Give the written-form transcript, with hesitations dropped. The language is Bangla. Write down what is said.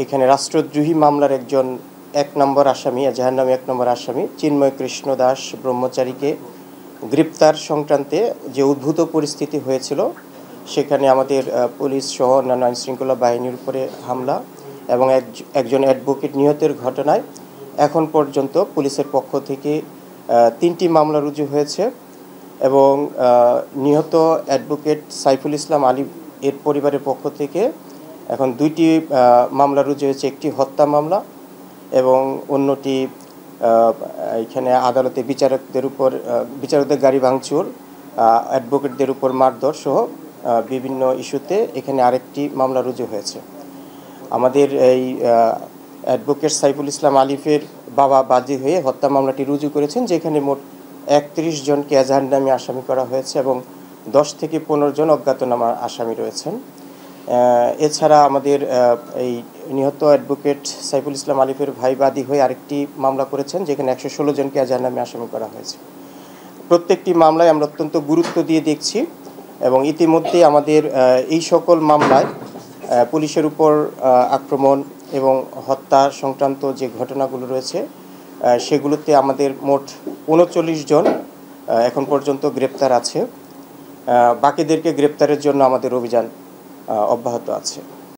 এখানে রাষ্ট্রদ্রোহী মামলার একজন ১ নম্বর আসামি, এজাহার নামে ১ নম্বর আসামি চিন্ময় কৃষ্ণ দাস ব্রহ্মচারীকে গ্রেপ্তার সংক্রান্তে যে উদ্ভূত পরিস্থিতি হয়েছিল, সেখানে আমাদের পুলিশ সহ অন্যান্য আইনশৃঙ্খলা বাহিনীর উপরে হামলা এবং একজন অ্যাডভোকেট নিহতের ঘটনায় এখন পর্যন্ত পুলিশের পক্ষ থেকে ৩টি মামলা রুজু হয়েছে এবং নিহত অ্যাডভোকেট সাইফুল ইসলাম আলী এর পরিবারের পক্ষ থেকে এখন 2টি মামলা রুজু হয়েছে। একটি হত্যা মামলা এবং অন্যটি এখানে আদালতে বিচারকদের গাড়ি ভাঙচুর, অ্যাডভোকেটদের উপর মারধর সহ বিভিন্ন ইস্যুতে এখানে আরেকটি মামলা রুজু হয়েছে। আমাদের এই অ্যাডভোকেট সাইফুল ইসলাম আলিফের বাবা বাদী হয়ে হত্যা মামলাটি রুজু করেছেন, যেখানে মোট ৩১ জনকে এজাহার নামে আসামি করা হয়েছে এবং 10 থেকে 15 জন অজ্ঞাতনামা আসামি রয়েছেন। এছাড়া আমাদের এই নিহত অ্যাডভোকেট সাইফুল ইসলাম আলিফের ভাই বাদী হয়ে আরেকটি মামলা করেছেন, যেখানে 116 জনকে এজাহার নামে আসামি করা হয়েছে। প্রত্যেকটি মামলায় আমরা অত্যন্ত গুরুত্ব দিয়ে দেখছি এবং ইতিমধ্যে আমাদের এই সকল মামলায় পুলিশের উপর আক্রমণ এবং হত্যা সংক্রান্ত যে ঘটনাগুলো রয়েছে সেগুলোতে আমাদের মোট 39 জন এখন পর্যন্ত গ্রেপ্তার আছে। বাকিদেরকে গ্রেপ্তারের জন্য আমাদের অভিযান অব্যাহত আছে।